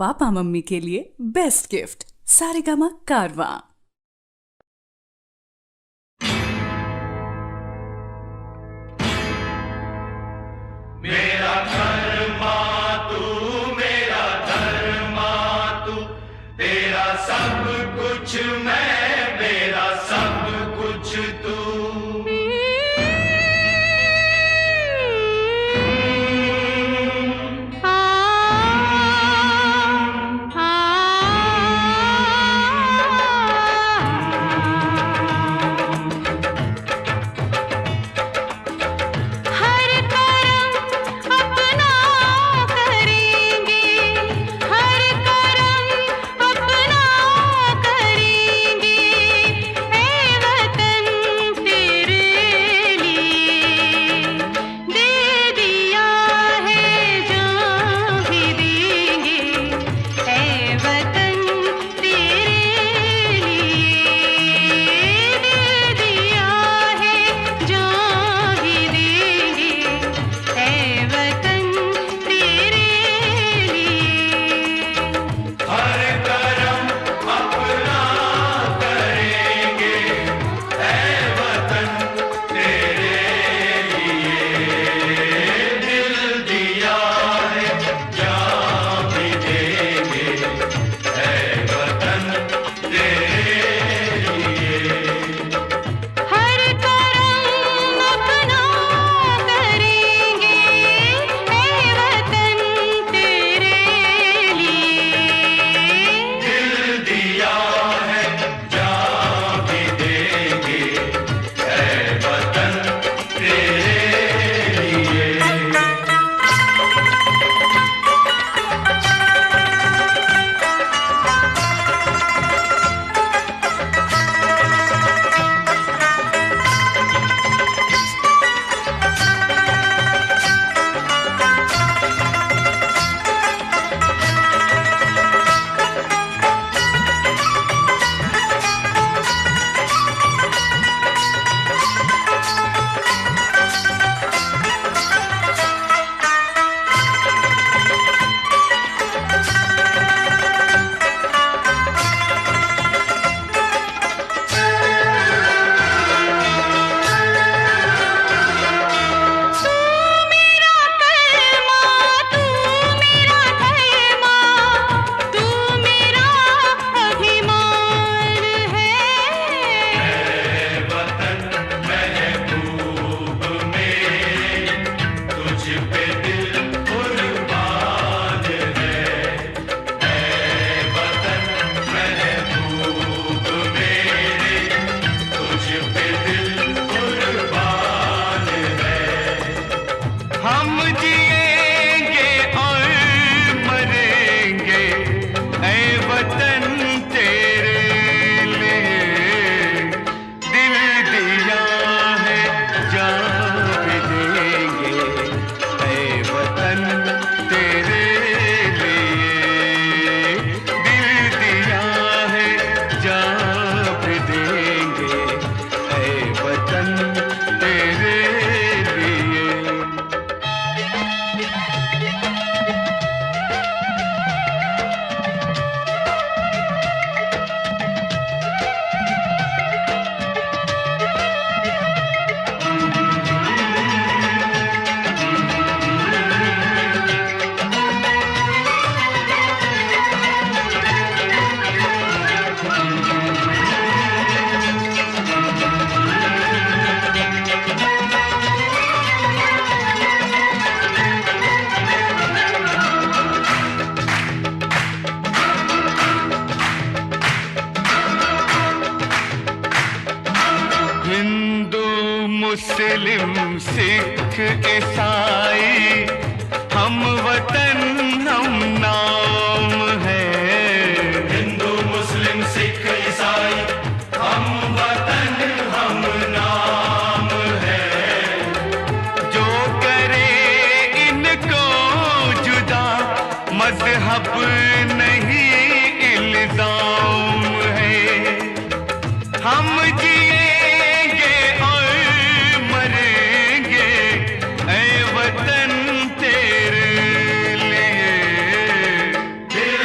Papa mummy के लिए best gift Saregama कारवां। मेरा घर माँ तू, मेरा घर माँ तू, तेरा सब कुछ मैं, मेरा सब कुछ तू। मुस्लिम सिख ईसाई हम वतन हम नाम है। हिंदू मुस्लिम सिख ईसाई हम वतन हम नाम है। जो करे इनको जुदा मजहब नहीं इल्जाम है। हम जिएंगे और मरेंगे ऐ वतन तेरे लिए। दिल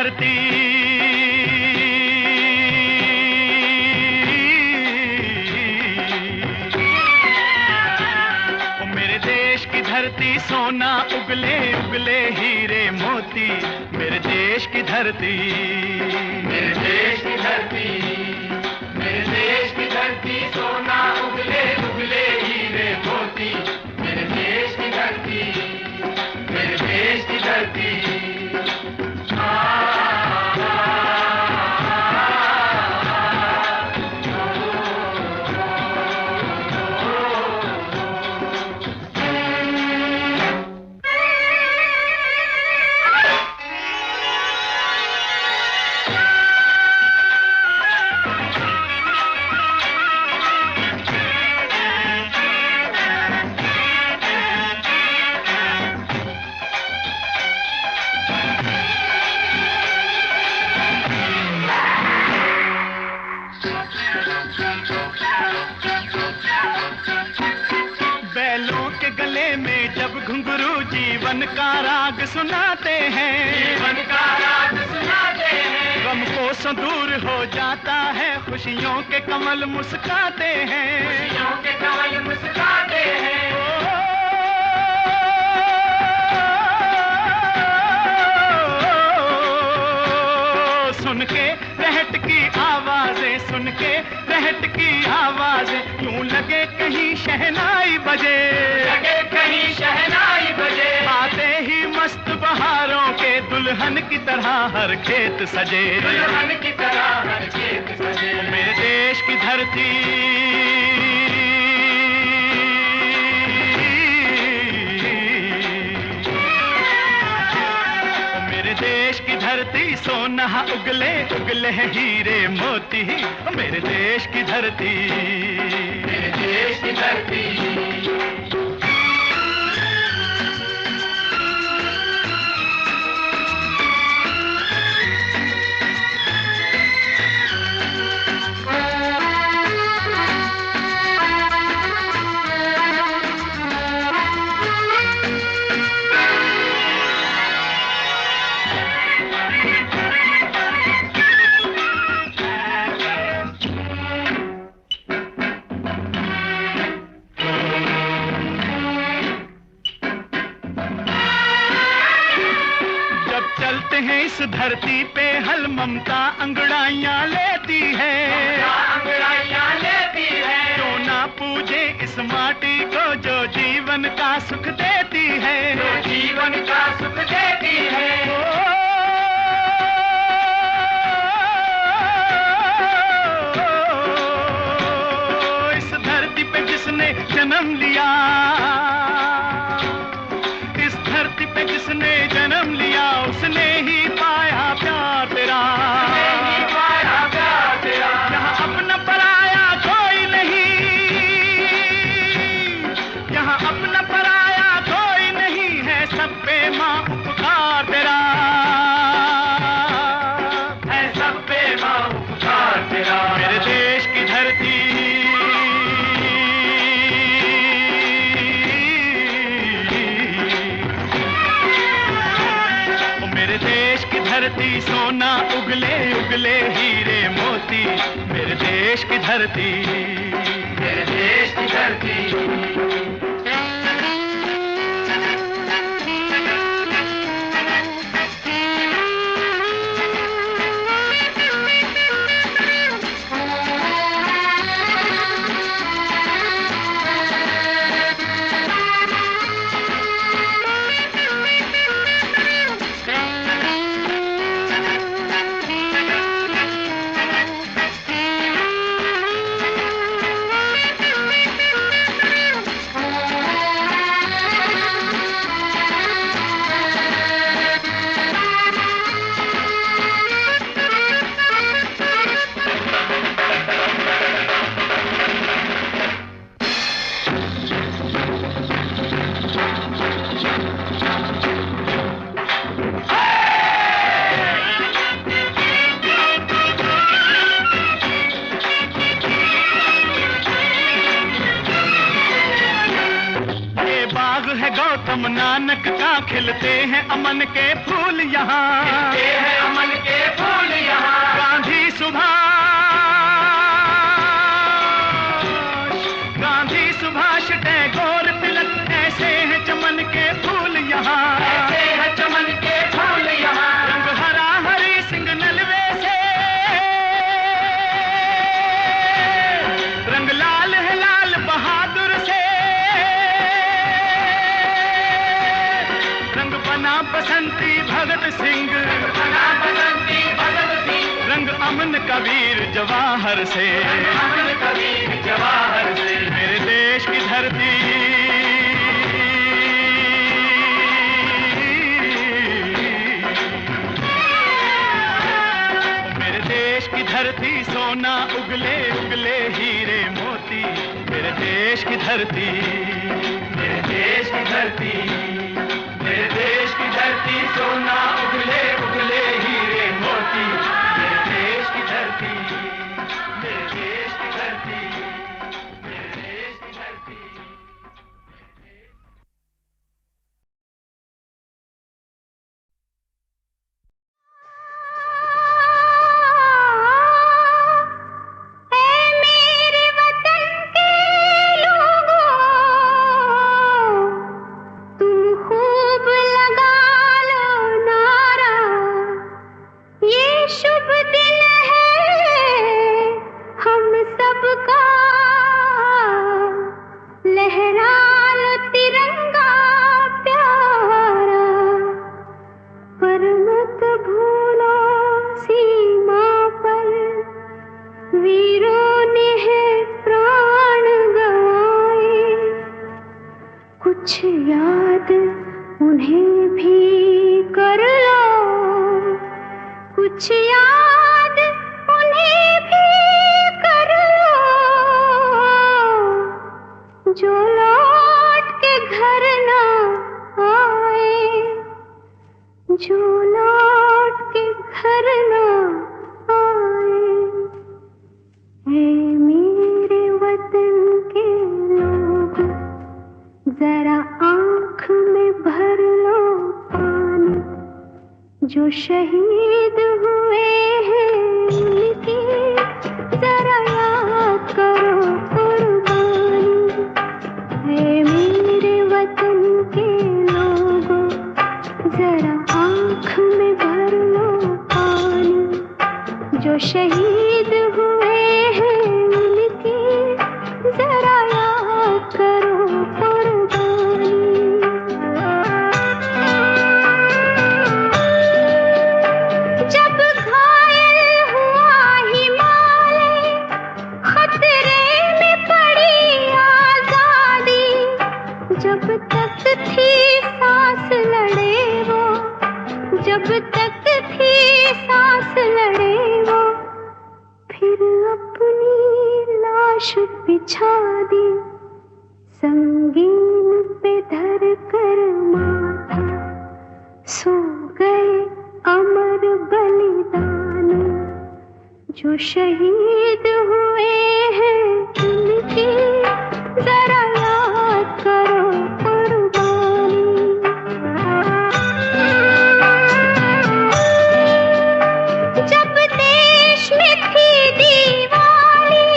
धरती, ओ मेरे देश की धरती सोना उगले उगले हीरे मोती, मेरे देश की धरती, मेरे देश की धरती, मेरे देश की धरती सोना उगले उगले हीरे मोती, मेरे देश की धरती, मेरे देश की धरती। बैलों के गले में जब घुंघरू जीवन का राग सुनाते हैं, जीवन का राग सुनाते हैं, गम को दूर हो जाता है, खुशियों के कमल मुस्काते हैं, खुशियों के कमल मुस्काते हैं। सुन के रहट की आवाजें, सुन के रहट की आवाजें, यूं लगे कहीं शहनाई बजे, लगे कहीं शहनाई बजे, आते ही मस्त बहारों के दुल्हन की तरह हर खेत सजे, दुल्हन की तरह हर खेत सजे। मेरे देश की धरती, मेरे देश की धरती सोना उगले उगले हीरे मोती, मेरे देश की धरती, मेरे देश की धरती। चलते हैं इस धरती पे हल ममता अंगड़ाइयां लेती है, अंगड़ाइयां लेती है, जो ना पूजे इस माटी को जो जीवन का सुख देती है, जो जीवन का सुख देती है। इस धरती पे जिसने जन्म लिया, इस धरती पे जिसने जन्म लिया, उसने ही पाया प्यार तेरा, पाया प्यार तेरा। यहाँ अपना पराया कोई नहीं, यहाँ अपना पराया कोई नहीं है, सब पे माँ उपकार तेरा, है सब पे माँ उपकार तेरा। मेरे देश की धरती, मेरे देश की धरती सोना उगले उगले हीरे मोती, मेरे देश की धरती, मेरे देश की धरती। बाग है गौतम नानक का, खिलते हैं अमन के फूल यहाँ, खिलते हैं अमन के फूल यहाँ। गांधी सुभाष टैगोर तिलक, ऐसे हैं चमन के फूल यहाँ, ऐसे हैं चमन के फूल यहाँ। रंग हरा हरी सिंह नलवे से, रंग लाल है लाल बहादुर से, रंग बना बसंती भगत सिंह, बना बसंती भगत सिंह। रंग अमन कबीर जवाहर से, अमन कबीर जवाहर से। मेरे देश की धरती, मेरे देश की धरती सोना उगले उगले हीरे मोती, मेरे देश की धरती, मेरे देश की धरती, मेरे देश की धरती सोना उगले उगले हीरे मोती। मेरे देश की धरती, मेरे देश की धरती, मेरे देश की धरती। मेरे वतन के लोगों, तुम खूब लगा लो नारा, ये शुभ दिन है हम सबका, लहरा लो तिरंगा प्यारा, पर मत भूलो सीमा पर वीरों ने है प्राण गंवाए, कुछ याद उन्हें भी कर लो, कुछ याद उन्हें भी कर लो, जो लौट के घर ना आए, जो लौट के घर ना आए। हे मेरे वतन के लोग, जरा आँख में भर लो पानी, जो शहीद हुए हैं उनकी जरा याद करो कुर्बानी। हे मेरे वतन के लोगों, जरा आँख में भर लो पानी, जो शहीद हुए हैं उनकी जरा याद करो कुर्बानी। जब घायल हुआ हिमालय, खतरे में पड़ी आजादी, जब तक थी सांस लड़े वो, जब तक थी सांस लड़े वो, फिर अपनी लाश बिछा दी, संगीन पे धर कर माथा, सो गए अमर बलिदानी, जो शहीद हुए हैं उनकी जरा याद करो कुर्बानी। जब देश में थी दीवाली,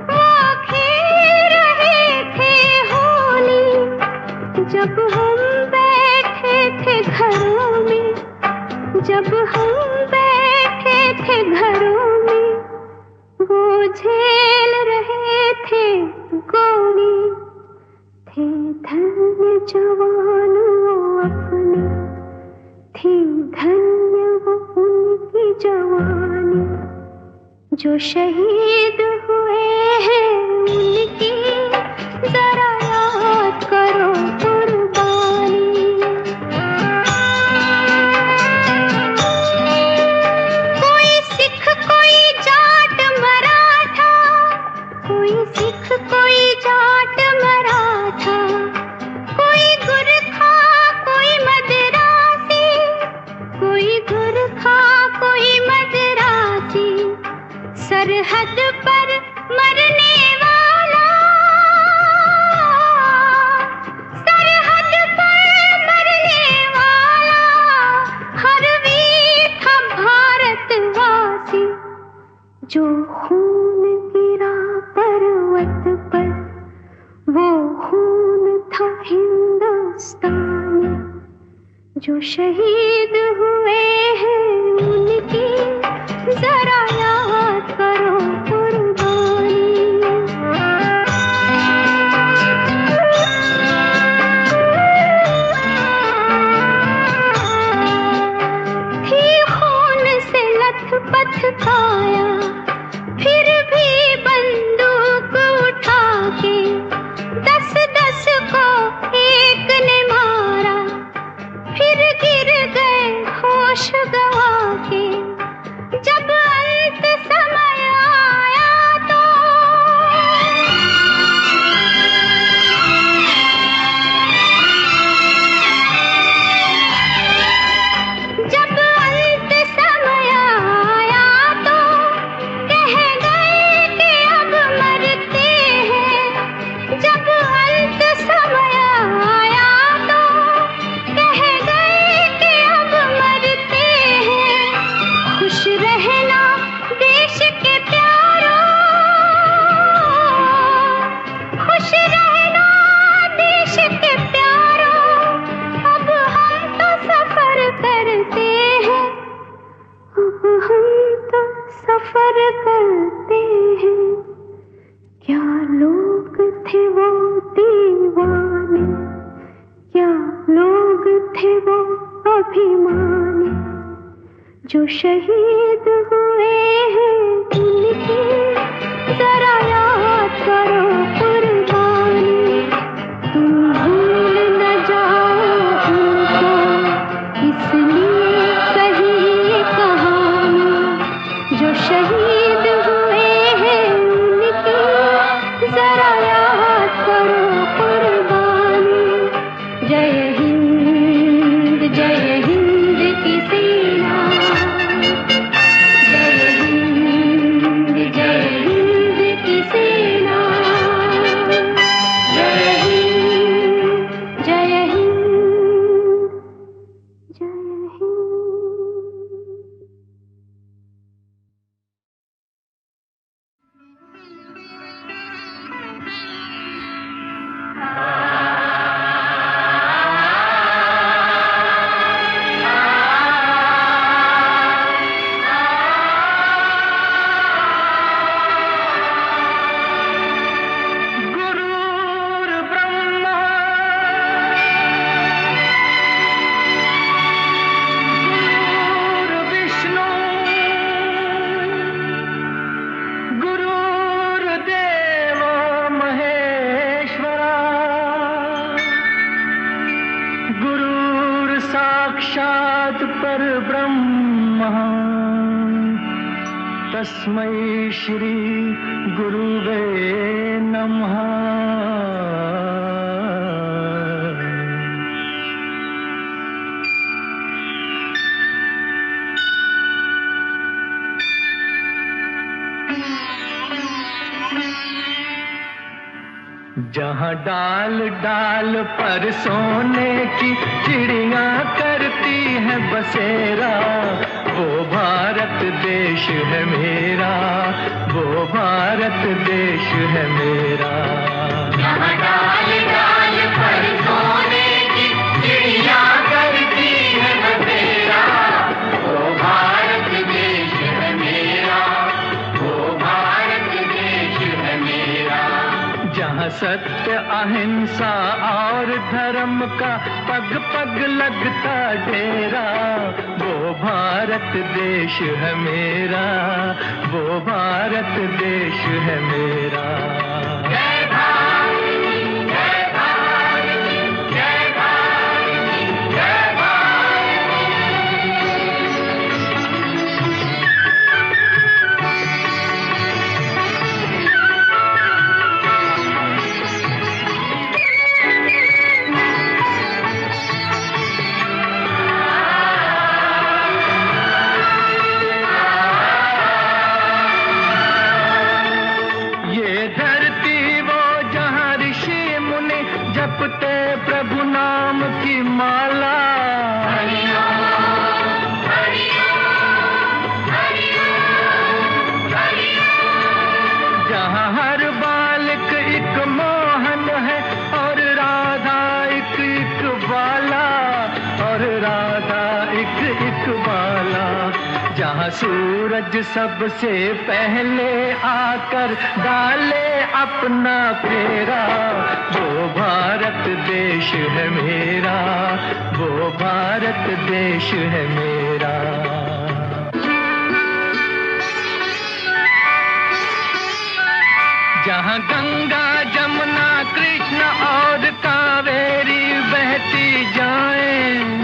वो खेल रहे थे होली, जब हम बैठे थे घरों में, जब हम बैठे थे घरों में, वो झेल रहे थे गोली, थे धन्य जवान वो अपने, थी धन्य वो उनकी जवानी, जो शहीद हुए हैं उनकी जरा याद करो कुर्बानी। कोई सिख कोई जाट मराठा, कोई सिख कोई जाट मराठा, कोई गुरखा कोई मदरासी, कोई गुरखा कोई मदरासी, सरहद पर मरने वाला जो शहीद हुए हैं उनकी जरा याद करो कुर्बानी। थी खून से लथपथ काया, फिर भी बंदूक उठा के 10-10 को एक ने मारा, फिर गिर गए होश गवा के। जब अंत समय आया तो जब अंत समय आया तो कह गए कि अब मरते हैं। जब अंत समय आया तो कह गए कि अब मरते हैं। खुश रहना देश के प्यारों, खुश रहना देश के प्यारों, अब हम तो सफर करते हैं, अब हम तो सफर करते हैं। क्या लोग थे वो दीवाने, क्या लोग थे वो अभिमानी, जो शहीद हुए हैं उनकी जरा याद करो कुर्बानी। तुम भूल न जाओ उनको, इसलिए कही ये कहानी, जो शहीद हुए हैं उनकी जरा याद करो कुर्बानी। जय हिंद की सेना, जय हिंद की सेना, जय हिंद, जय हिंद, जय हिंद। गुरुर् ब्रह्मा गुरुर्विष्णु गुरुर्देवो महेश्वरा गुरुर्साक्षात् परब्रह्म तस्मै श्री गुरुवे नमः। जहाँ डाल डाल पर सोने की चिड़ियाँ करती हैं बसेरा, वो भारत देश है मेरा, वो भारत देश है मेरा। जहाँ डाल डाल पर सोने की चिड़ियाँ करती है बसेरा, वो भारत देश है मेरा, वो भारत देश है मेरा। जहाँ सत्य अहिंसा और धर्म का पग पग लगता डेरा, वो भारत देश है मेरा, वो भारत देश है मेरा। जय भारत, जय भारत, जय भारत, जय भारत। जपते प्रभु नाम की माला, जहाँ हर बालक एक मोहन है और राधा एक एक बाला, और जहाँ सूरज सबसे पहले आकर डाले अपना फेरा, वो भारत देश है मेरा, वो भारत देश है मेरा। जहाँ गंगा जमुना कृष्ण और कावेरी बहती जाएं,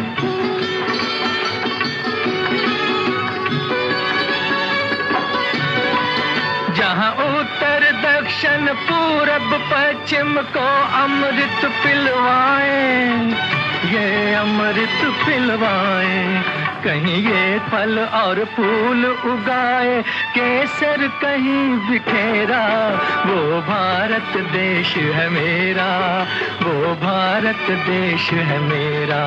जहाँ उत्तर दक्षिण पूरब पश्चिम को अमृत पिलवाएं, ये अमृत पिलवाएं। कहीं ये फल और फूल उगाए, केसर कहीं बिखेरा, वो भारत देश है मेरा, वो भारत देश है मेरा।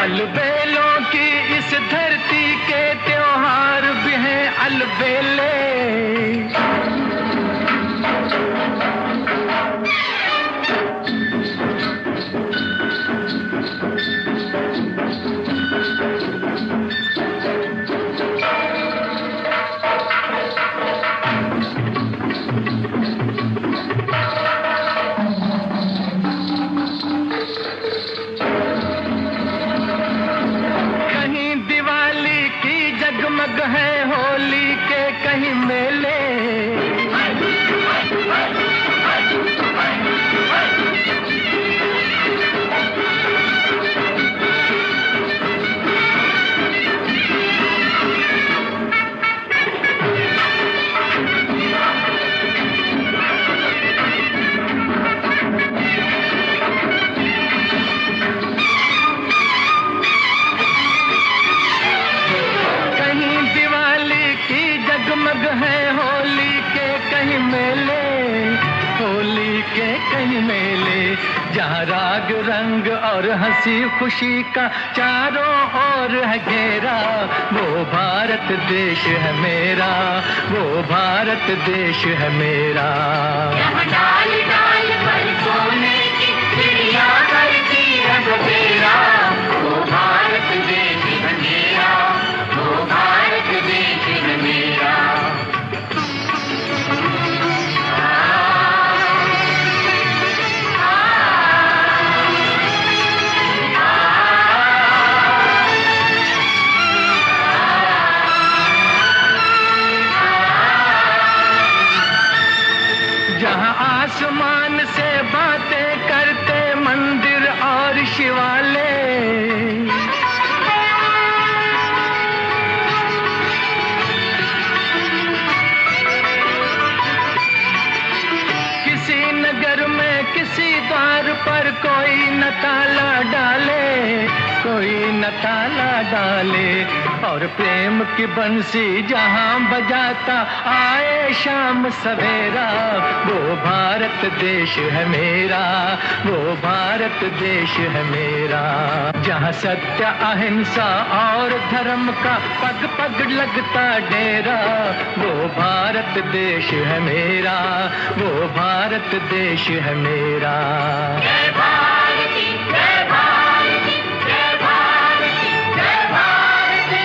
अलबेलों की इस धरती के त्योहार भी हैं अलबेले, जगमग है होली के कहीं मेले, जगमग है होली के कहीं मेले, होली के कहीं मेले। जहाँ राग रंग और हंसी खुशी का चारों ओर है घेरा, वो भारत देश है मेरा, वो भारत देश है मेरा। यहाँ डाल डाल पर सोने की चिड़िया करती है बसेरा, वो भारत देश है मेरा, वो भारत देश है मेरा। जहाँ आसमान से बातें करते मंदिर और शिवालय, किसी नगर में किसी द्वार पर कोई न ताला डाले, कोई न ताला डाले। और प्रेम की बंसी जहाँ बजाता आए शाम सवेरा, वो भारत देश है मेरा, वो भारत देश है मेरा। जहाँ सत्य अहिंसा और धर्म का पग पग लगता डेरा, वो भारत देश है मेरा, वो भारत देश है मेरा। जय भारती, जय भारती, जय भारती, जय भारती।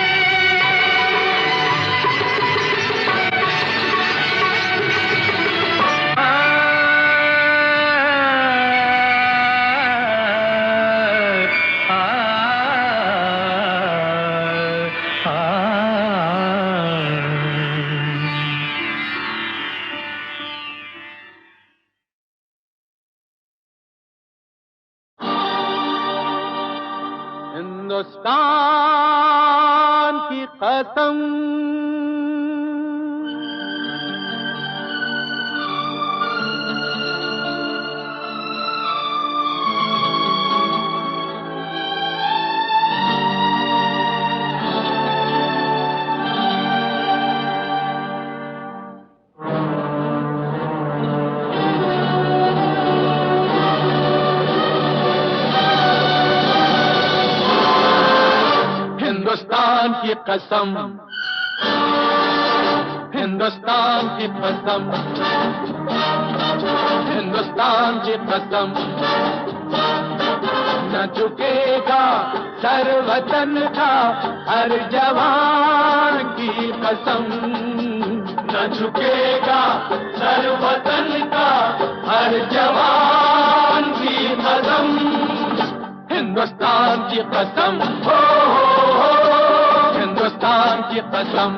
हिंदुस्तान की कसम, की कसम, हिंदुस्तान की कसम, हिंदुस्तान की कसम, न झुकेगा सर वतन का हर जवान की कसम, न झुकेगा सर वतन का हर जवान की कसम, हिंदुस्तान की कसम, हो हिंदुस्तान की कसम।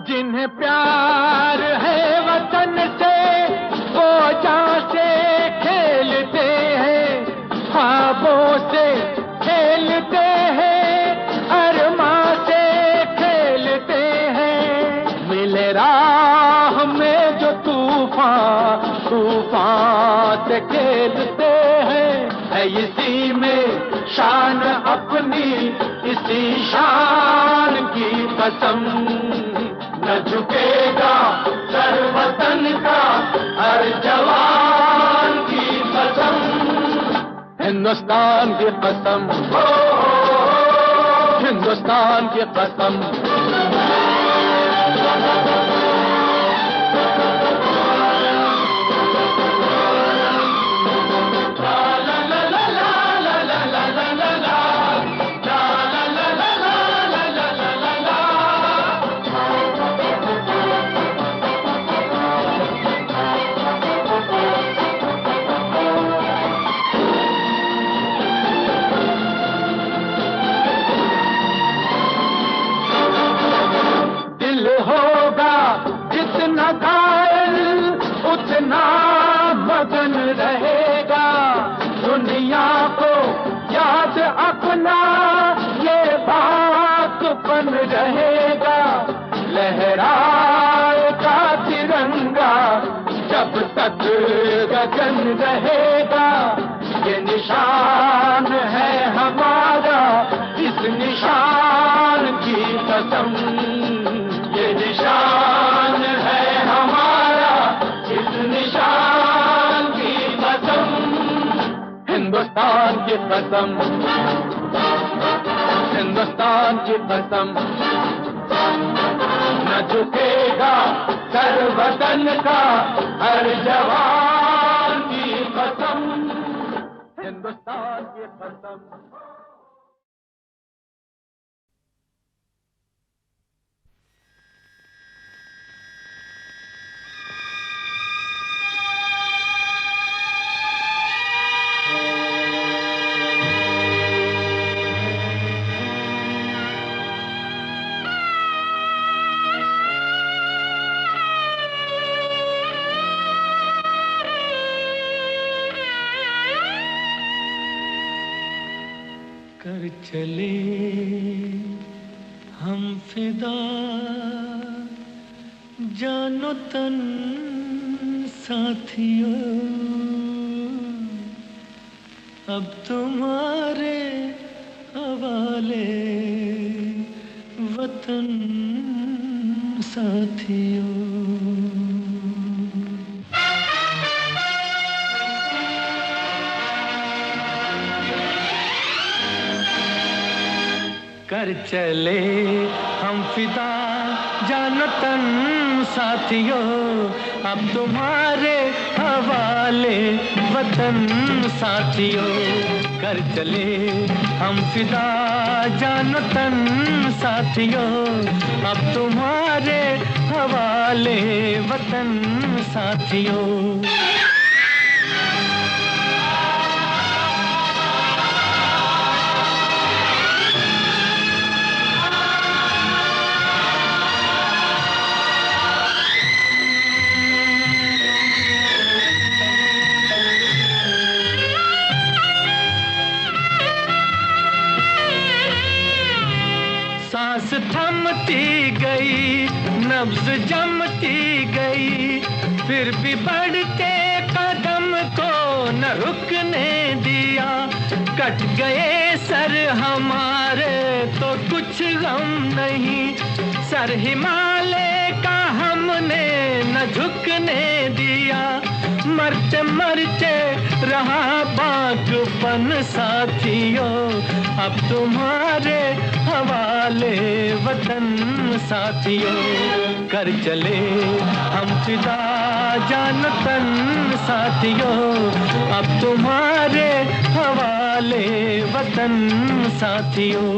जिन्हें प्यार है वतन से वो जान से खेलते हैं, ख्वाबों से खेलते हैं, अरमां से खेलते हैं। मिले राह में जो तूफान, तूफान से खेलते हैं। है इसी में शान अपनी, इसी शान की कसम, न झुकेगा सर वतन का हर जवान की कसम, हिंदुस्तान की कसम, हो हिंदुस्तान की कसम। होगा जितना घायल उतना मगन रहेगा, दुनिया को याद अपना ये बात बन रहेगा। लहराएगा तिरंगा जब तक गगन रहेगा, ये निशान है हमारा, इस निशान की कसम, ये निशान है हमारा, इस निशान की कसम, हिंदुस्तान की कसम, हिंदुस्तान की कसम। न झुकेगा सर वतन का हर जवान की कसम, हिंदुस्तान की कसम। कर चले हम फिदा जानो तन साथियों, अब तुम्हारे हवाले वतन साथियों। कर चले हम फिदा जानो तन साथियों, अब तुम्हारे हवाले वतन साथियों। कर चले हम फिदा जानो तन साथियों, अब तुम्हारे हवाले वतन साथियों। सांस थमती गई, नब्ज जमती गई, फिर भी बढ़ते कदम हमको न रुकने दिया। कट गए सर हमारे तो कुछ गम नहीं, सर हिमालय का हमने न झुकने दिया। मरते मरते रहा बागपन साथियों, अब तुम्हारे हवाले वतन साथियों। कर चले हम फिदा जान तन साथियों, अब तुम्हारे हवाले वतन साथियों।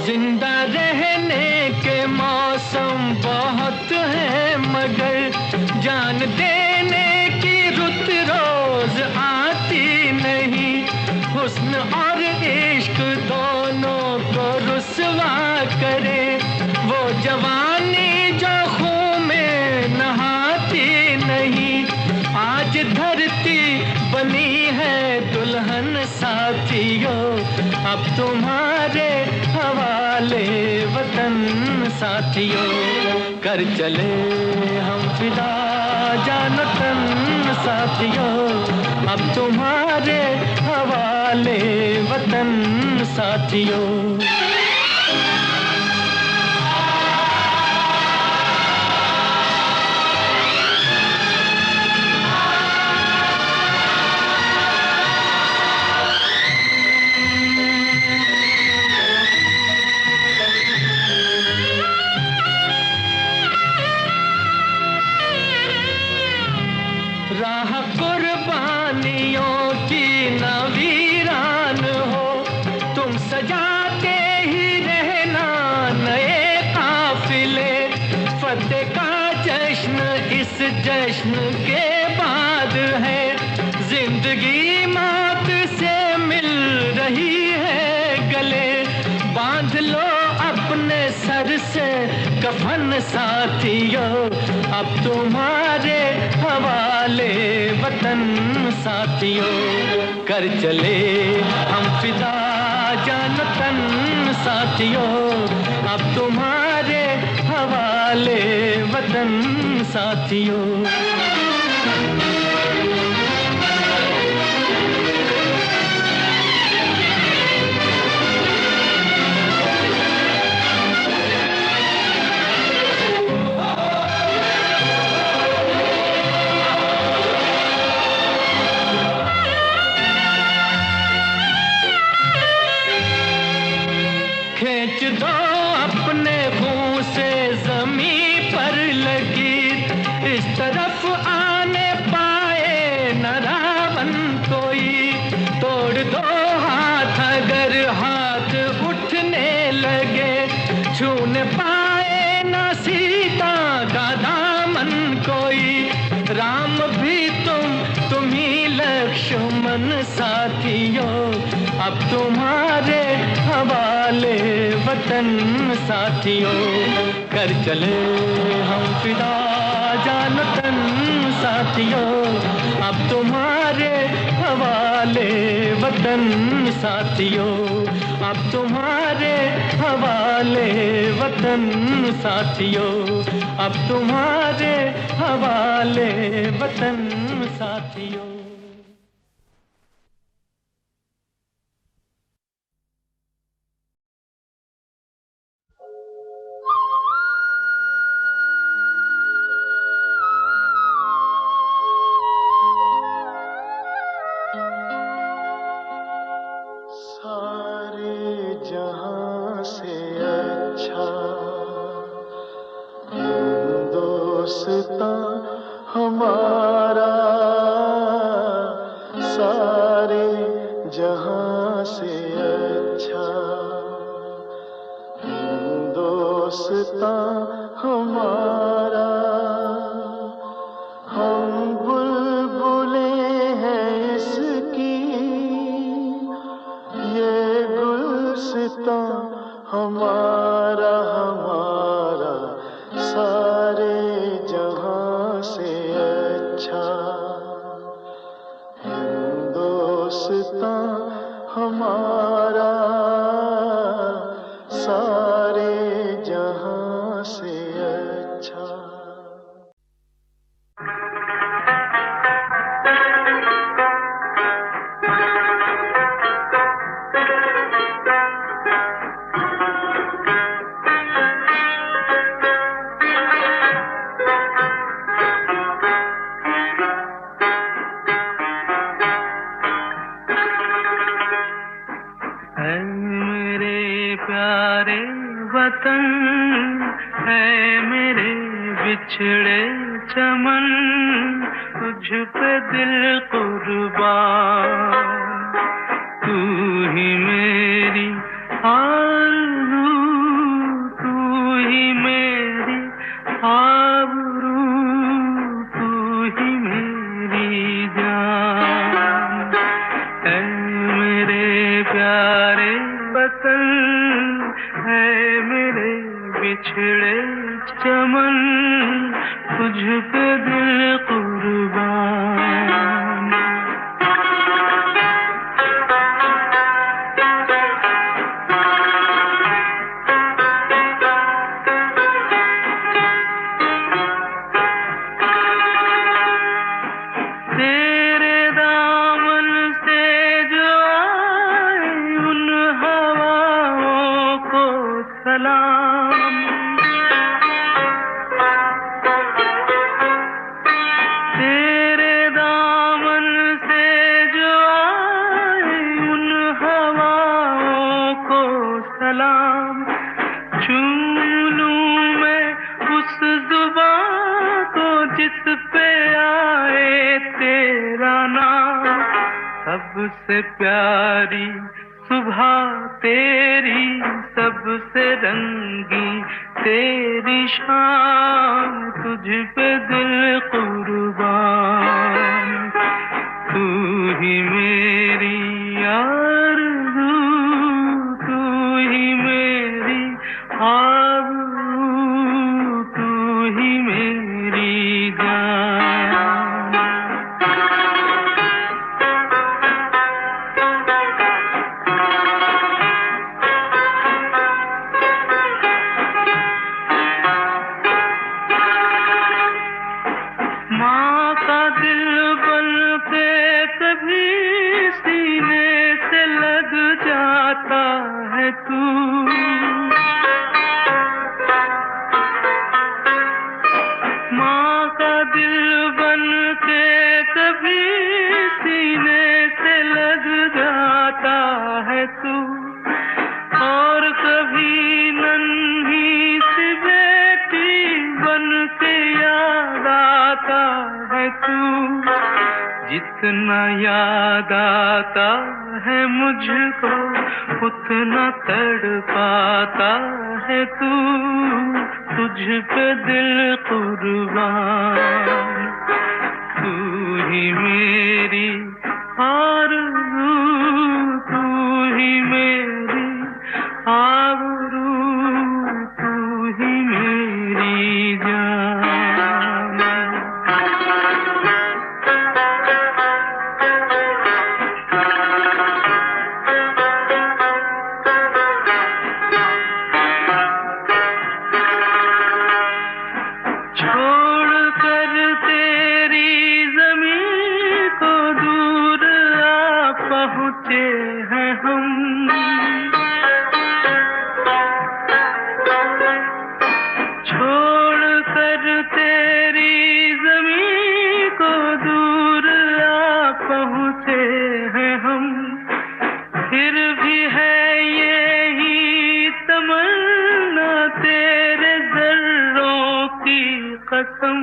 जिंदा रहने के मौसम बहुत है मगर जान देने की रुत रोज आती नहीं। हुस्न और इश्क दोनों को रुसवा करे वो जवानी जो खून में नहाती नहीं। आज धरती बनी है दुल्हन साथियों, अब तुम्हारे हवाले वतन साथियों। कर चले हम फिदा जान तन साथियों, अब तुम्हारे हवाले वतन साथियों। राह कुर्बानियों की न वीरान हो, तुम सजाते ही रहना नए काफिले। फतेह का जश्न इस जश्न के बाद है, जिंदगी मौत से मिल रही है गले। बांध लो अपने सर से कफन साथियों, अब तुम्हारे हवाले वतन साथियों। कर चले हम फिदा जान तन साथियों, अब तुम्हारे हवाले वतन साथियों। खींच दो अपने मुंह से जमीन पर लगी, इस तरफ आने पाए न रावण कोई। तोड़ दो हाथ अगर हाथ उठने लगे, छूने पाए न सीता का दामन कोई। राम भी तुम ही लक्ष्मण साथियों, अब तुम्हारे हवाले वतन साथियों। कर चले हम फिदा जान तन साथियों, अब तुम्हारे हवाले वतन साथियों। अब तुम्हारे हवाले वतन साथियों, अब तुम्हारे हवाले वतन साथियों। जहां से अच्छा हिंदुस्तां हमारा, सारे जहां से अच्छा हिंदुस्तां हमारा। हम बुलबुलें हैं इसकी, ये गुलसितां हमारा। दोस्ता हमारा सारे जहां से अच्छा। प्यारे वतन है मेरे बिछड़े चमन, तुझ पे दिल कुर्बान। तू ही मेरी आरज़ू, तू ही मेरी आबरू, तू ही मेरी जान। ऐ मेरे प्यारे वतन है मेरे बिछड़े चमन, तुझ पे दिल कुर्बान। तेरे दामन से जो आए उन हवाओं को सलाम। तेरे दामन से जो आए उन हवाओं को सलाम। चूम लूं मैं उस जुबां को जिस पे आए तेरा नाम। सबसे प्यारी सुबह तेरी, सबसे रंगी तेरी शाम, तुझ पे दिल कुर्बान। तू ही मेरी आरज़ू, तू ही मेरी आबरू, तू ही मेरी जान। माँ का दिल बन के कभी सीने से लग जाता है तू। माँ का दिल बन के कभी सीने से लग जाता है तू। और कभी नन्ही सी बेटी बन के याद आता है तू। जितना याद आता है मुझको उतना तड़पाता है तू। तुझ पे दिल कुर्बान। तू ही मेरी आरज़ू, तू ही मेरी आबरू, तू ही मेरी जान। छोड़ कर तेरी ज़मीं को दूर आ पहुँचे हैं हम। छोड़ कर तेरी ज़मीं को दूर आ पहुँचे हैं हम। फिर भी है यही तमन्ना तेरे ज़र्रों की कसम।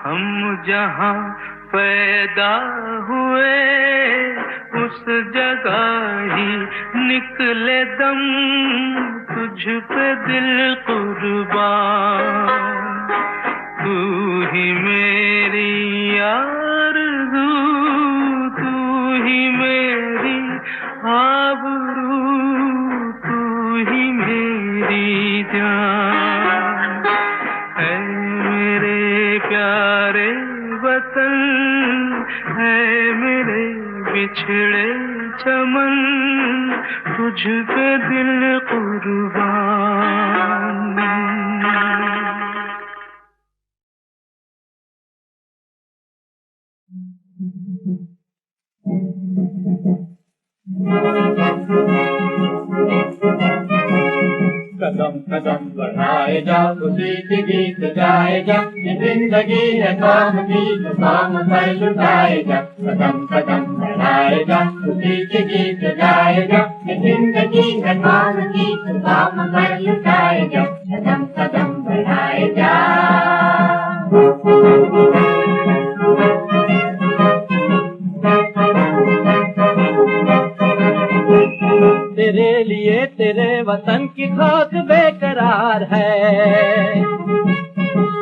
हम जहाँ पैदा हुए उस जगह ही निकले दम। तुझ पे दिल कुर्बान। तू ही मेरी आरज़ू, तू ही मेरी आबरू, तू ही मेरी जान। है मेरे प्यारे वतन है मेरे बिछड़े चमन तुझ पे दिल कुर्बान। कदम कदम बढ़ाए जा, खुशी के गीत गाए जा, ये जिंदगी है काम की तो काम पर लुटाए जा। कदम कदम बढ़ाए जा, खुशी के गीत गाए जा, ये जिंदगी है काम की तो काम पर लुटाए जा। कदम कदम बढ़ाए जा। तेरे लिए तेरे वतन की खाक बेकरार है,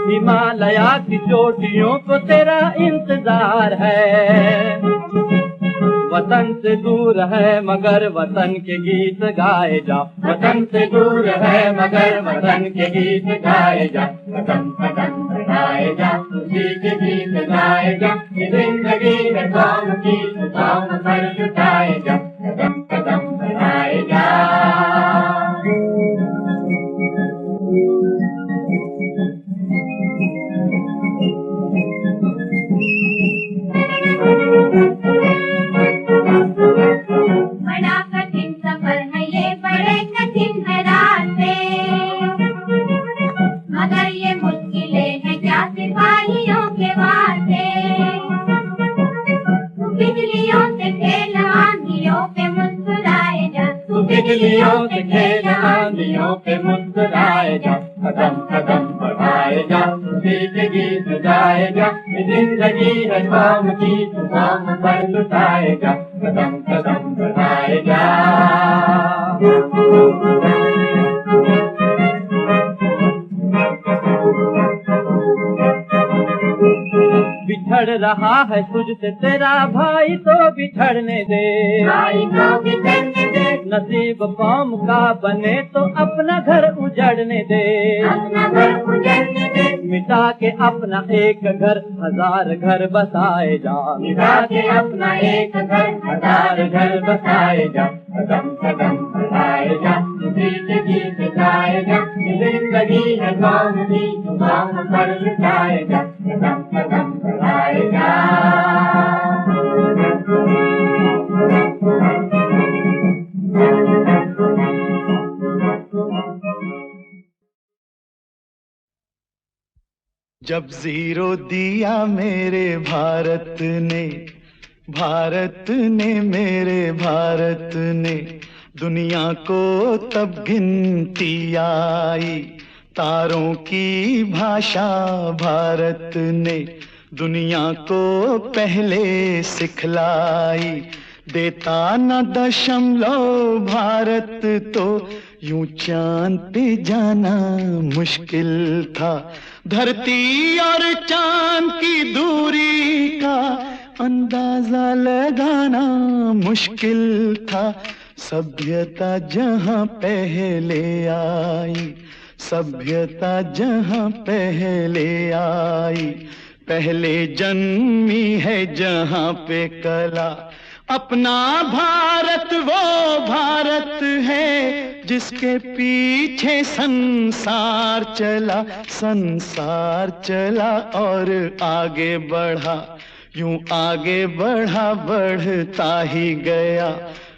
हिमालया की चोटियों को तेरा इंतजार है। वतन से दूर है मगर वतन के गीत गाए जा, वतन से दूर है मगर वतन के गीत गाए जा। कदम कदम बढ़ाए जा, खुशी के गीत गाए जा, ये जिंदगी है काम की तो काम पर लुटाए जा। कदम कदम बढ़ाए जा। बड़ा कठिन सफर है ये, बड़े कठिन है रास्ते, मगर ये मुश्किलें हैं क्या सिपाहियों के वास्ते। तू बिजलियों से खेल आंधियों पे मुस्कुराए जा, तू बिजलियों से खेल आंधियों पे मुस्कुराए जा। कदम कदम बढ़ाए जा, खुशी के गीत गाए जा, ये जिंदगी है काम की तो काम पर लुटाए जा। कदम कदम बढ़ाए जा। बिछड़ रहा है तुझसे तेरा भाई तो बिछड़ने दे, भाई को बिछड़ने दे, नसीब कौम का बने तो अपना घर उजड़ने दे। अपना घर उजड़ने दे, मिटा के अपना एक घर हजार घर बसाए जा, मिटा के अपना एक घर हजार घर बसाए जा। कदम कदम बढ़ाए जा, खुशी के गीत गाए जा, ये जिंदगी है काम की तो काम पर लुटाए जा। कदम कदम बढ़ाए जा। जब जीरो दिया मेरे भारत ने, भारत ने मेरे भारत ने, दुनिया को तब गिनती आई। तारों की भाषा भारत ने दुनिया को पहले सिखलाई। देता न दशमलव भारत तो यूं चांद पे जाना मुश्किल था। धरती और चांद की दूरी का अंदाजा लगाना मुश्किल था। सभ्यता जहां पहले आई, सभ्यता जहां पहले आई, पहले जन्मी है जहां पे कला। अपना भारत वो भारत है जिसके पीछे संसार चला, संसार चला और आगे बढ़ा, यूं आगे बढ़ा बढ़ता ही गया।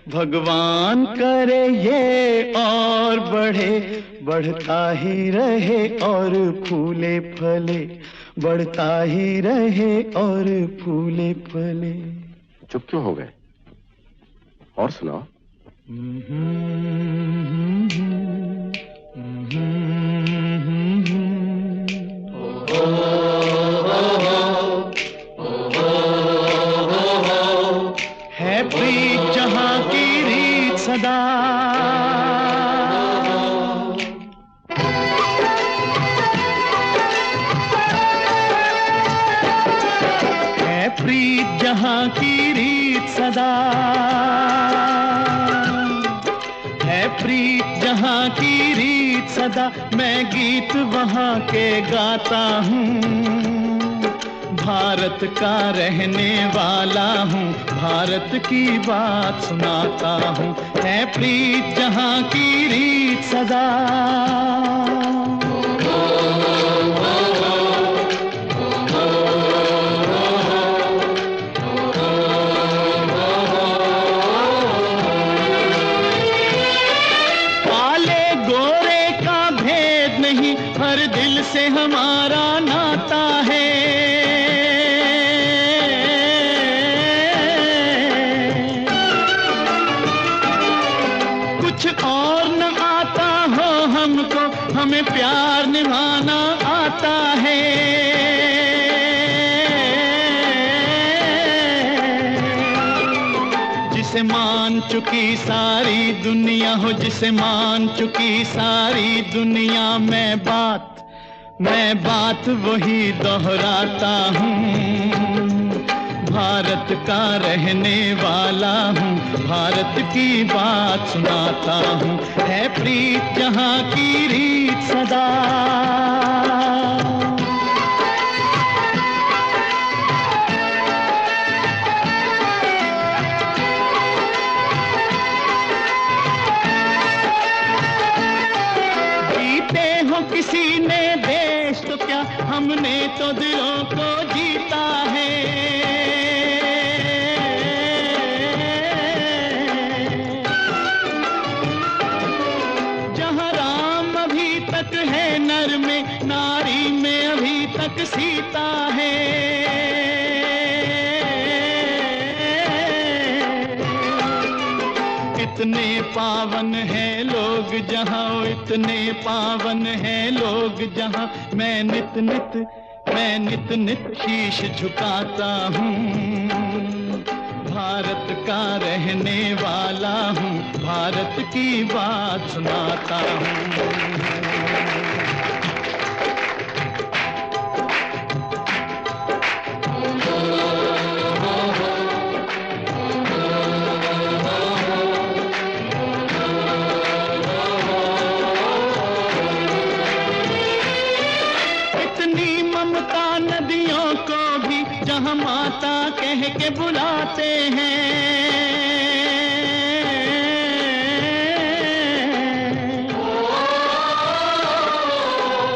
भगवान करे ये और बढ़े, बढ़ता ही रहे और फूले फले, बढ़ता ही रहे और फूले फले। चुप क्यों हो गए? और सुनाओ। है प्रीत जहां की रीत सदा, है प्रीत जहां की रीत सदा, है प्रीत जहां की रीत सदा। मैं गीत वहां के गाता हूँ, भारत का रहने वाला हूँ, भारत की बात सुनाता हूँ। है प्रीत जहाँ की रीत सदा, काले गोरे का भेद नहीं, हर दिल से हमारा नाता है। और न आता हो हमको, हमें प्यार निभाना आता है। जिसे मान चुकी सारी दुनिया हो, जिसे मान चुकी सारी दुनिया, मैं बात वही दोहराता हूँ। भारत का रहने वाला हूँ, भारत की बात सुनाता हूँ। है प्रीत जहाँ की रीत सदा। जीते हो किसी ने देश तो क्या, हमने तो दिलों को जीता है। है नर में, नारी में अभी तक सीता है। इतने पावन हैं लोग जहाँ, इतने पावन हैं लोग जहाँ, मैं नित नित शीश झुकाता हूँ। भारत का रहने वाला हूँ, भारत की बात सुनाता हूँ। इतनी ममता नदियों को भी जहाँ माता कह के बुलाते हैं।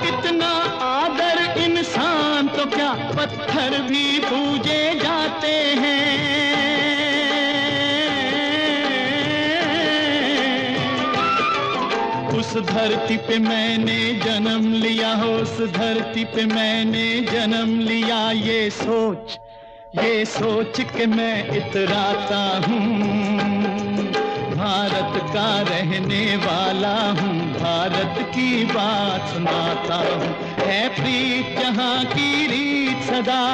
इतना आदर इंसान तो क्या, पत्थर भी पूजे जाते हैं। उस धरती पे मैंने जन्म लिया हो, उस धरती पे मैंने जन्म लिया, ये सोच के मैं इतराता हूँ। भारत का रहने वाला हूँ, भारत की बात सुनाता हूँ। है प्रीत जहाँ की रीत सदा।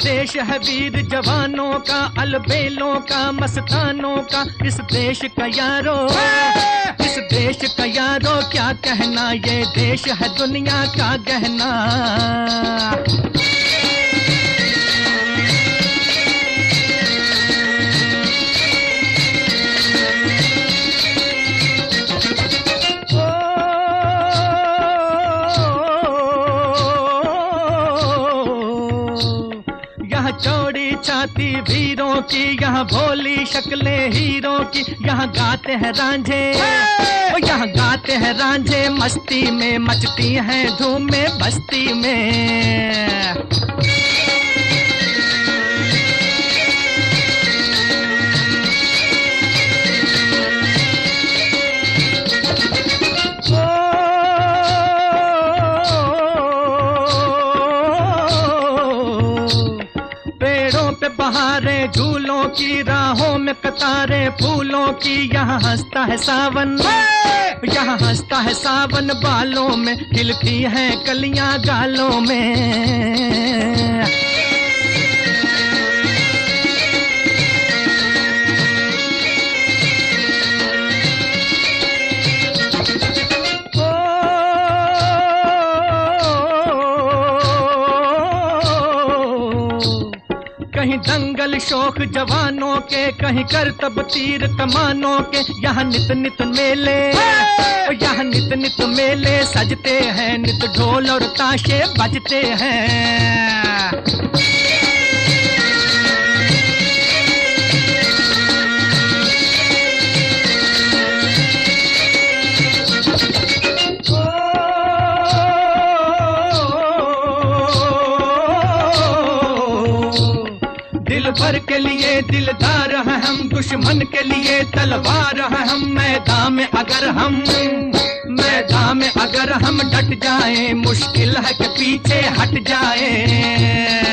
देश है वीर जवानों का, अलबेलों का, मस्तानों का। इस देश का यारो, इस देश का यारो क्या कहना, ये देश है दुनिया का गहना। चौड़ी छाती वीरों की, यहाँ भोली शक्लें हीरों की। यहाँ गाते हैं रांझे, यहाँ गाते हैं रांझे, मस्ती में मचती हैं धूमें बस्ती में। बहारे, झूलों की राहों में कतारे फूलों की, यहाँ हंसता है सावन, यहाँ हंसता है सावन बालों में, खिलती हैं कलियां गालों में। कहीं दंगल शौक जवानों के, कहीं करतब तीर कमानों के, यहाँ नित नित मेले, यहाँ नित नित मेले सजते हैं, नित ढोल और ताशे बजते हैं। दिल भर के लिए दिलदार हैं हम, दुश्मन के लिए तलवार हैं हम, मैदान में अगर हम डट जाएं, मुश्किल है कि पीछे हट जाएं।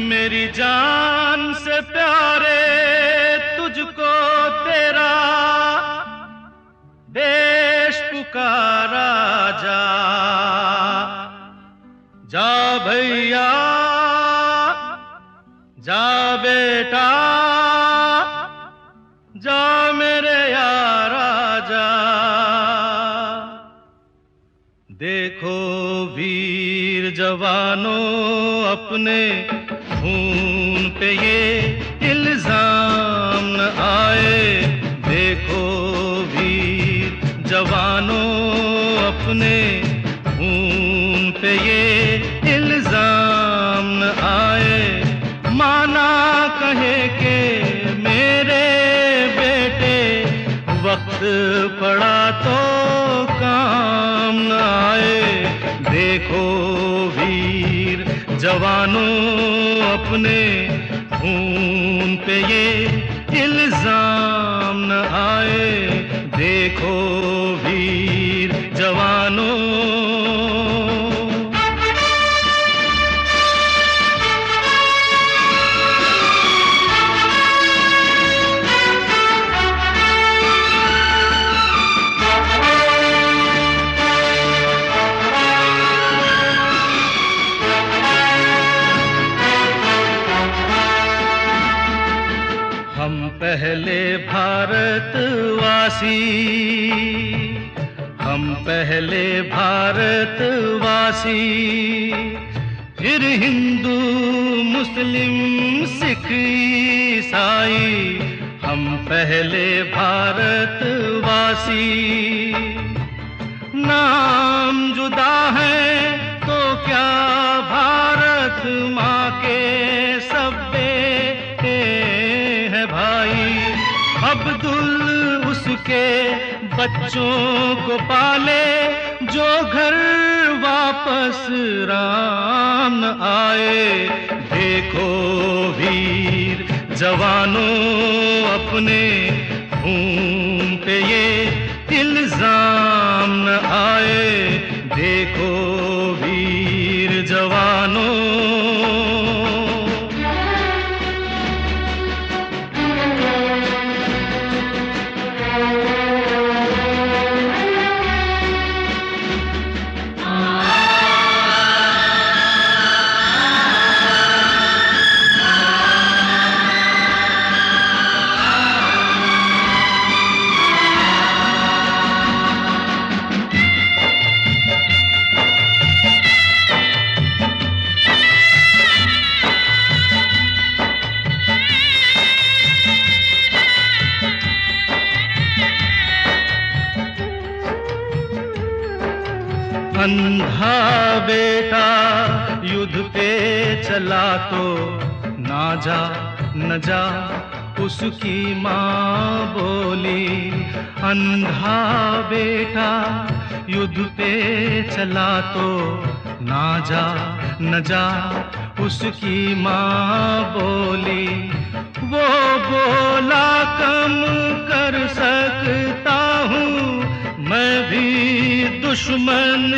मेरी जान से प्यारे तुझको तेरा देश पुकारा जा, जा भैया जा बेटा जा मेरे यारा जा। देखो वीर जवानों अपने खून पे ये इल्जाम न आए, देखो वीर जवानों अपने खून पे ये इल्जाम न आए। माना कहे के मेरे बेटे वक्त पड़ा तो काम न आए, देखो वीर जवानों अपने खून पे ये इल्जाम न आए, देखो वीर जवानों। सन्यासी, हम पहले भारतवासी, फिर हिंदू मुस्लिम सिख ईसाई, हम पहले भारतवासी। नाम जुदा है तो क्या भारत माँ के सब बेटे हैं भाई। अब्दुल उसके बच्चों को पाले, जो घर वापस राम न आए। देखो वीर जवानों अपने खून पे ये इल्जाम न आए। देखो वीर जवानों। अंधा बेटा युद्ध पे चला तो ना जा न जा उसकी माँ बोली। अंधा बेटा युद्ध पे चला तो ना जा न जा उसकी माँ बोली। वो बोला कम कर सकता हूँ मैं भी दुश्मन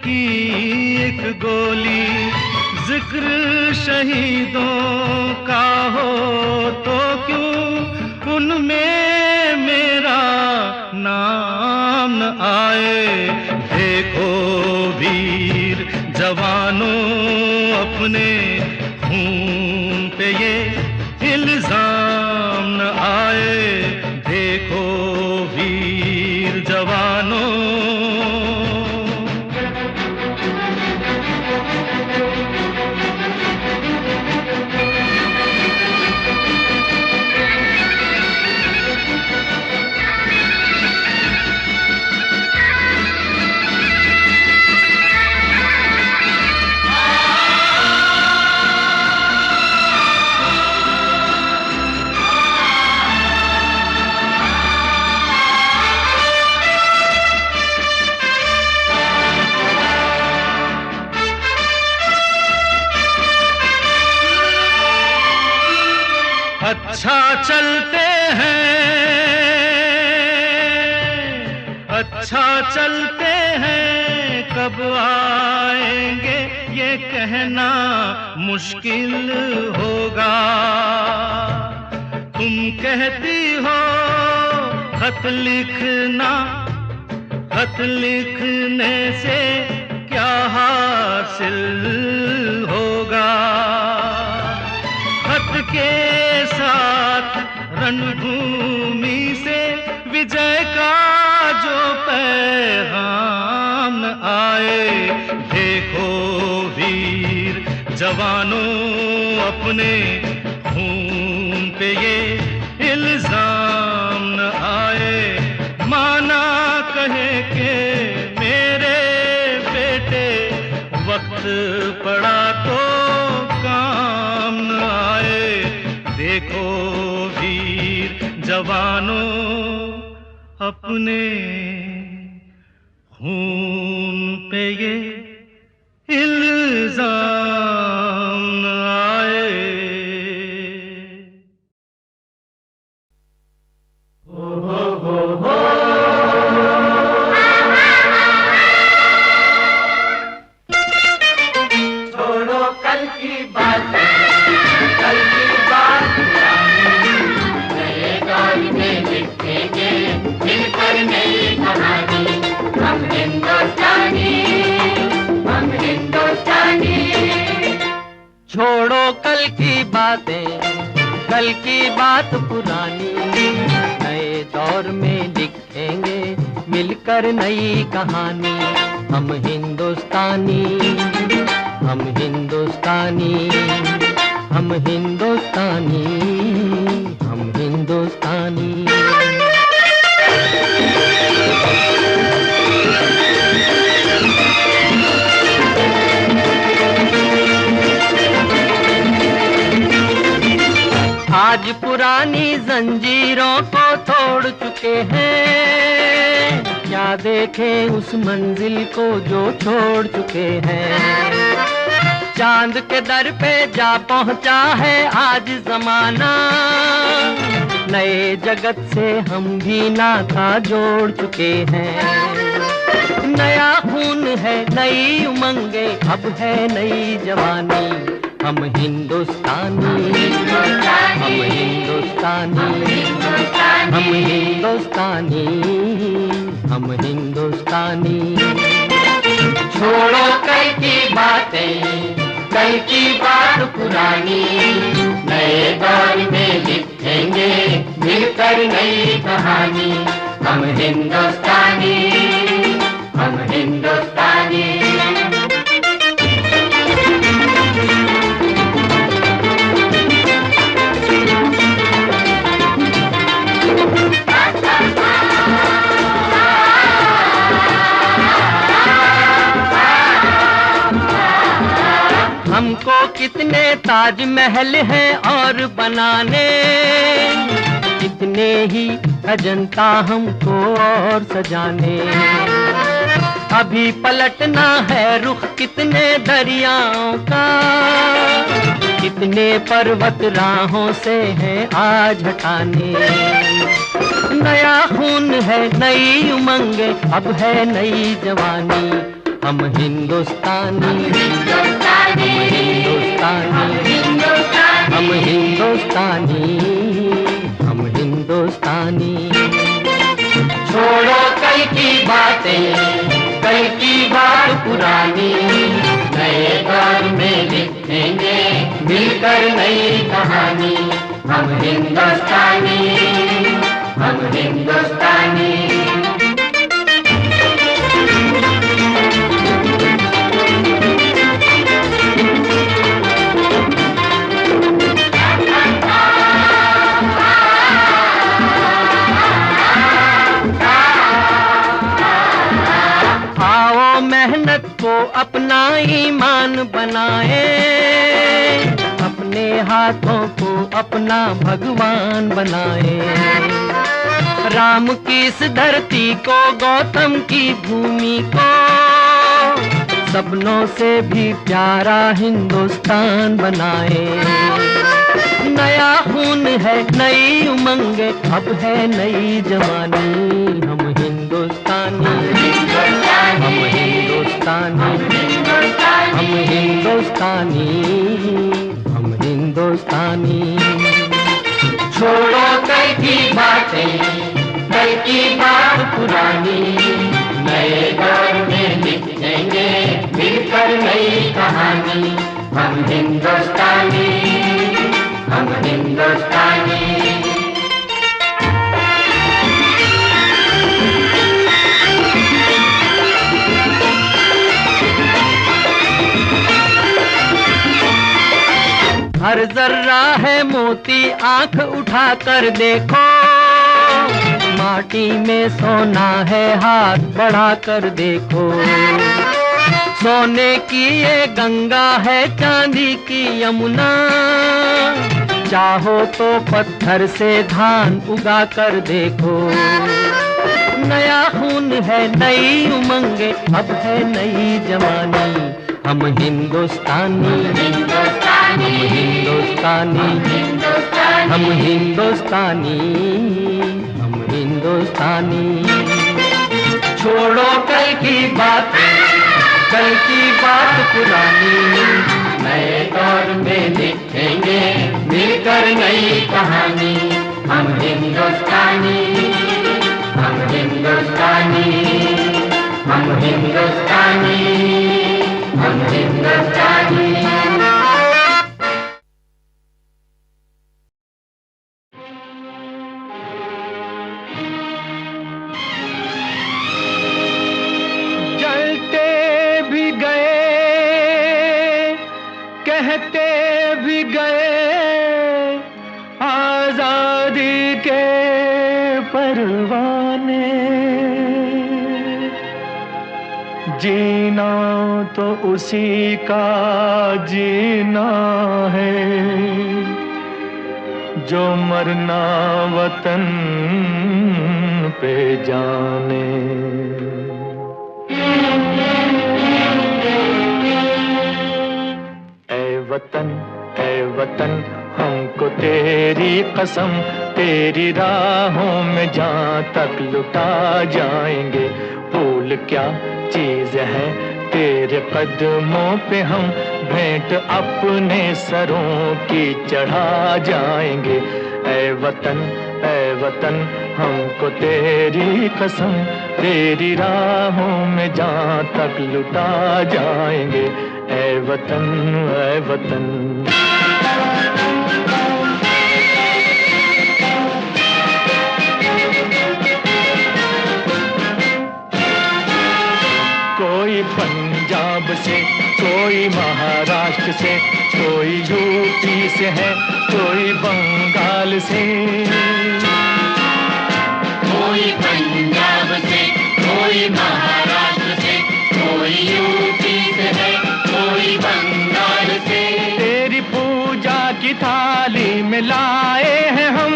की एक गोली। जिक्र शहीदों का हो तो क्यों उनमें मेरा नाम न आए। देखो वीर जवानों अपने खून पे ये इल्जाम न आए। देखो वीर जवानों। अच्छा चलते हैं कब आएंगे ये कहना मुश्किल होगा। तुम कहती हो खत लिखने से क्या हासिल होगा। खत के साथ रणभूमि से विजय का जो पैगाम न आए। देखो वीर जवानों अपने खून पे ये इल्जाम न आए। माना कहे के मेरे बेटे वक्त पड़ा तो काम न आए। देखो वीर जवानों अपने खून पे ये इल्जाम न आए। छोड़ो कल की बात, कल की बात नए दौर में लिखेंगे मिलकर नई कहानी। हम हिंदुस्तानी, हम हिंदुस्तानी। छोड़ो कल की बातें, कल की बात पुरानी, नए दौर में लिख लिखेंगे मिलकर नई कहानी। हम हिंदुस्तानी, हम हिंदुस्तानी, हम हिंदुस्तानी, हम हिंदुस्तानी। आज पुरानी जंजीरों को तोड़ चुके हैं, क्या देखें उस मंजिल को जो छोड़ चुके हैं। चांद के दर पे जा पहुंचा है आज जमाना, नए जगत से हम भी नाता जोड़ चुके हैं। नया खून है, नई उमंगे, अब है नई जवानी। हम हिंदुस्तानी, हम हिंदुस्तानी, हम हिंदुस्तानी, हम हिंदुस्तानी। छोड़ो कल की बातें, कल की बात पुरानी, नए दौर में लिखेंगे मिलकर नई कहानी। हम हिंदुस्तानी, हम हिंदुस्तानी। हमको कितने ताजमहल हैं और बनाने, कितने ही अजंता हमको और सजाने। अभी पलटना है रुख कितने दरियाओं का, कितने पर्वत राहों से हैं आज हटाने। नया खून है, नई उमंगे, अब है नई जवानी। हम हिंदुस्तानी, हम हिंदुस्तानी, हम हिंदुस्तानी, हम हिंदुस्तानी। छोड़ो कल की बातें, कल की बात पुरानी, नए दौर में लिखेंगे मिलकर नई कहानी। हम हिंदुस्तानी, हम हिंदुस्तानी। मेहनत को अपना ईमान बनाए, अपने हाथों को अपना भगवान बनाए। राम की इस धरती को, गौतम की भूमि को, सपनों से भी प्यारा हिंदुस्तान बनाए। नया खून है, नई उमंगे, अब है नई जवानी। हम हिंदुस्तानी, हम हिंदुस्तानी, हम हिंदुस्तानी, हम हिंदुस्तानी। छोड़ो कल की बातें, कल की बात पुरानी, नए दौर में लिखेंगे मिलकर नई कहानी। हम हिंदुस्तानी, हम हिंदुस्तानी। हर जर्रा है मोती, आंख उठा कर देखो, माटी में सोना है, हाथ बढ़ा कर देखो। सोने की ये गंगा है, चांदी की यमुना, चाहो तो पत्थर से धान उगा कर देखो। नया खून है, नई उमंगे, अब है नई जवानी। हम हिंदुस्तानी, हम हिंदुस्तानी, हम हिंदुस्तानी, हम हिंदुस्तानी। छोड़ो कल की बात, कल की बात पुरानी, नए दौर में लिखेंगे मिलकर नई कहानी। हम हिंदुस्तानी, हम हिंदुस्तानी, हम हिंदुस्तानी, हम हिंदुस्तानी। कहते भी गए आजादी के परवाने, जीना तो उसी का जीना है जो मरना वतन पे जाने। ऐ वतन हमको तेरी कसम, तेरी राहों में जहाँ तक लुटा जाएंगे। फूल क्या चीज है तेरे कदमों पे हम भेंट अपने सरों की चढ़ा जाएंगे। ऐ वतन हमको तेरी कसम, तेरी राहों में जहाँ तक लुटा जाएंगे। ऐ वतन कोई पंजाब से, कोई महाराष्ट्र से, कोई यूपी से है, कोई बंगाल से। कोई पंजाब से, कोई महाराष्ट्र से, कोई यूपी से है, कोई बंगाल से। तेरी पूजा की थाली में लाए हैं हम,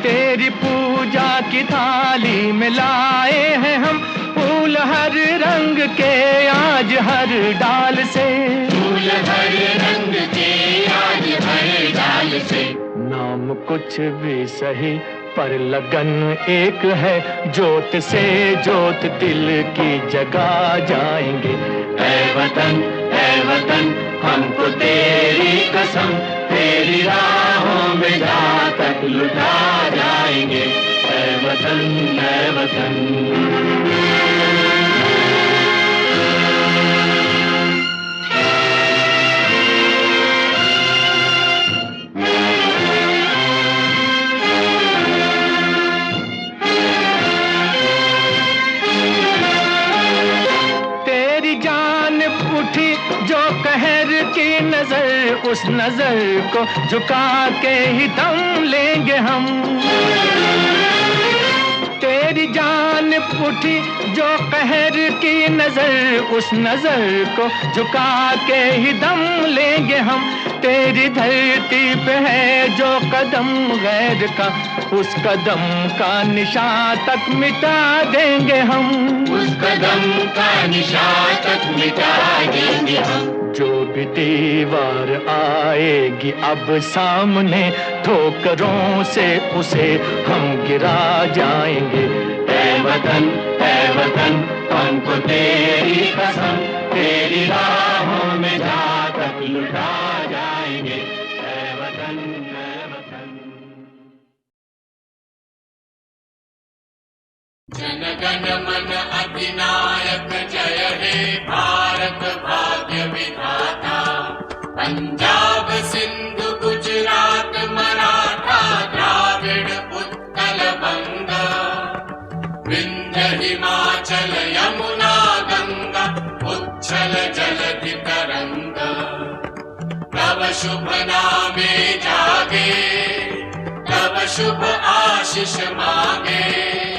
तेरी पूजा की थाली में लाए हैं हम फूल हर रंग के आज हर डाल से। फूल हर रंग के आज हर डाल से। नाम कुछ भी सही पर लगन एक है, जोत से जोत दिल की जगा जाएंगे। ऐ वतन हमको तेरी कसम, तेरी राहों में जहाँ तक लुटा जाएंगे। ऐ वतन जो कहर की नजर, उस नजर को झुका के ही दम लेंगे हम। तेरी जान उठी जो कहर की नजर, उस नजर को झुका के ही दम लेंगे हम। तेरी धरती पे है जो कदम गैर का, उस कदम का निशान तक मिटा देंगे हम। उस कदम का निशान तक मिटा देंगे हम। जो भी दीवार आएगी अब सामने, ठोकरों से उसे हम गिरा जाएंगे। ऐ वतन हमको तेरी कसम, तेरी राहों में जहाँ तक लुटा जाएंगे। ऐ वतन जन गण मन अधिनायक जय हे भारत भाग्य विधाता। पंजाब सिंधु गुजरात मराठा द्राविड़ उत्कल बंगा, विंध्य हिमाचल यमुना गंगा उच्छल जलधि तरंगा। तव शुभ नामे जागे, तव शुभ आशीष मांगे।